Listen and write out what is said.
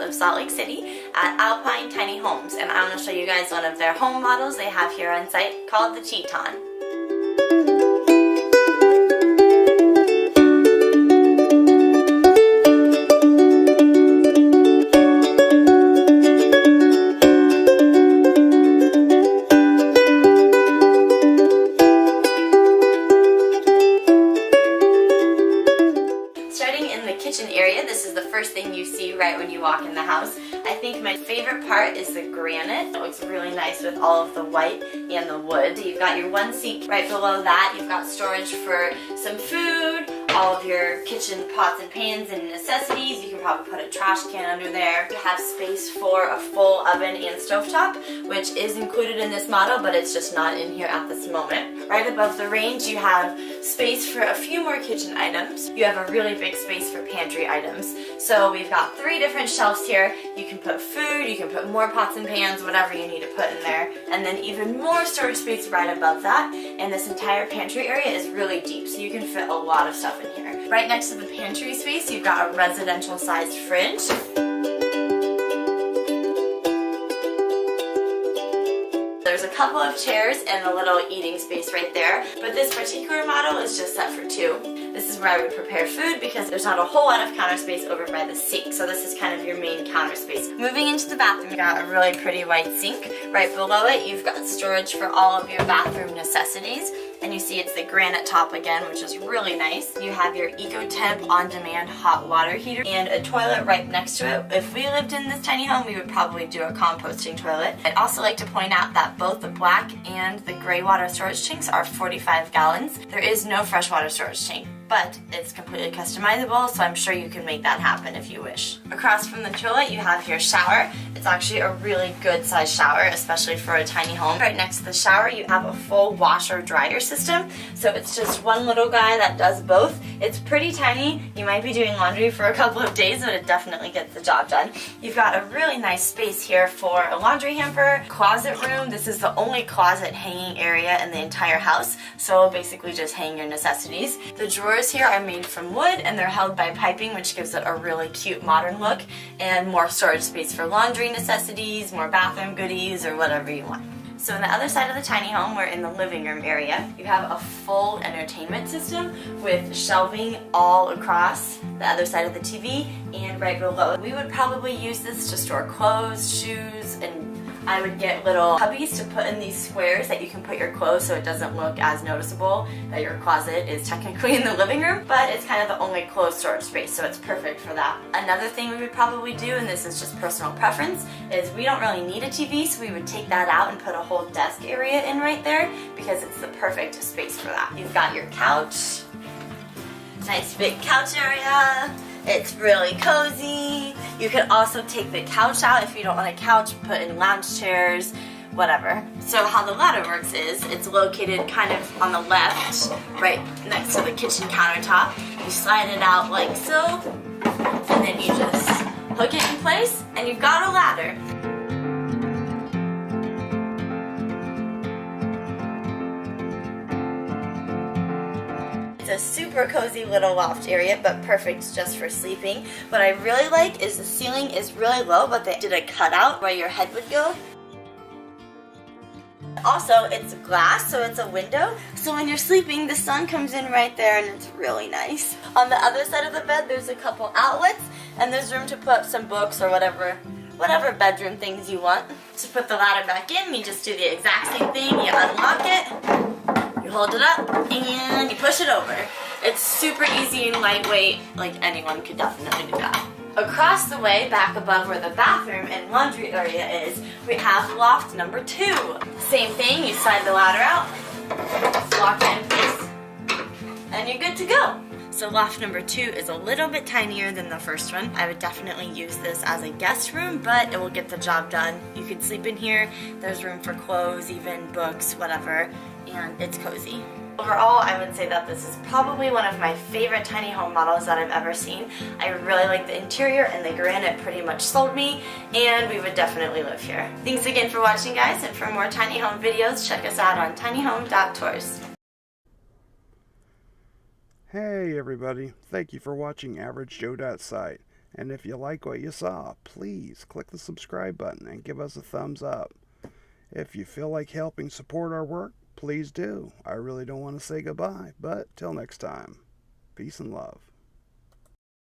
of Salt Lake City at Alpine Tiny Homes, and I'm going to show you guys one of their home models they have here on site called the Teton. Kitchen area, this is the first thing you see right when you walk in the house. I think my favorite part is the granite. It looks really nice with all of the white and the wood. You've got your one sink right below that. You've got storage for some food, all of your kitchen pots and pans and necessities. You can probably put a trash can under there. You have space for a full oven and stovetop, which is included in this model, but it's just not in here at this moment. Right above the range, you have space for a few more kitchen items. You have a really big space for pantry items. So we've got 3 different shelves here. You can put food, you can put more pots and pans, whatever you need to put in there. And then even more storage space right above that. And this entire pantry area is really deep, so you can fit a lot of stuff in here. Right next to the pantry space, you've got a residential sized fridge. There's a couple of chairs and a little eating space right there, but this particular model is just set for 2. This is where I would prepare food because there's not a whole lot of counter space over by the sink, so this is kind of your main counter space. Moving into the bathroom, you've got a really pretty white sink. Right below it, you've got storage for all of your bathroom necessities. And you see it's the granite top again, which is really nice. You have your EcoTemp on-demand hot water heater and a toilet right next to it. If we lived in this tiny home, we would probably do a composting toilet. I'd also like to point out that both the black and the gray water storage tanks are 45 gallons. There is no freshwater storage tank, but it's completely customizable, so I'm sure you can make that happen if you wish. Across from the toilet, you have your shower. It's actually a really good sized shower, especially for a tiny home. Right next to the shower, you have a full washer dryer system. So it's just one little guy that does both. It's pretty tiny. You might be doing laundry for a couple of days, but it definitely gets the job done. You've got a really nice space here for a laundry hamper, closet room. This is the only closet hanging area in the entire house, so basically just hang your necessities. The drawers here are made from wood and they're held by piping, which gives it a really cute modern look, and more storage space for laundry necessities, more bathroom goodies, or whatever you want. So on the other side of the tiny home, we're in the living room area. You have a full entertainment system with shelving all across the other side of the TV and right below. We would probably use this to store clothes, shoes, and I would get little cubbies to put in these squares that you can put your clothes so it doesn't look as noticeable that your closet is technically in the living room, but it's kind of the only clothes storage space, so it's perfect for that. Another thing we would probably do, and this is just personal preference, is we don't really need a TV, so we would take that out and put a whole desk area in right there because it's the perfect space for that. You've got your couch, nice big couch area. It's really cozy. You could also take the couch out if you don't want a couch, put in lounge chairs, whatever. So how the ladder works is it's located kind of on the left, right next to the kitchen countertop. You slide it out like so, and then you just hook it in place, and you've got a ladder. It's a super cozy little loft area, but perfect just for sleeping. What I really like is the ceiling is really low, but they did a cutout where your head would go. Also, it's glass, so it's a window, so when you're sleeping, the sun comes in right there and it's really nice. On the other side of the bed, there's a couple outlets, and there's room to put some books or whatever bedroom things you want. To put the ladder back in, you just do the exact same thing. You unlock it, you hold it up, and you push it over. It's super easy and lightweight, like anyone could definitely do that. Across the way, back above where the bathroom and laundry area is, we have loft number 2. Same thing, you slide the ladder out, lock it in place, and you're good to go. So loft number 2 is a little bit tinier than the first one. I would definitely use this as a guest room, but it will get the job done. You can sleep in here, there's room for clothes, even books, whatever, and it's cozy. Overall, I would say that this is probably one of my favorite tiny home models that I've ever seen. I really like the interior, and the granite pretty much sold me, and we would definitely live here. Thanks again for watching, guys, and for more tiny home videos, check us out on tinyhome.tours. Hey everybody, thank you for watching AverageJoe.site. And if you like what you saw, please click the subscribe button and give us a thumbs up. If you feel like helping support our work, please do. I really don't want to say goodbye, but till next time, peace and love.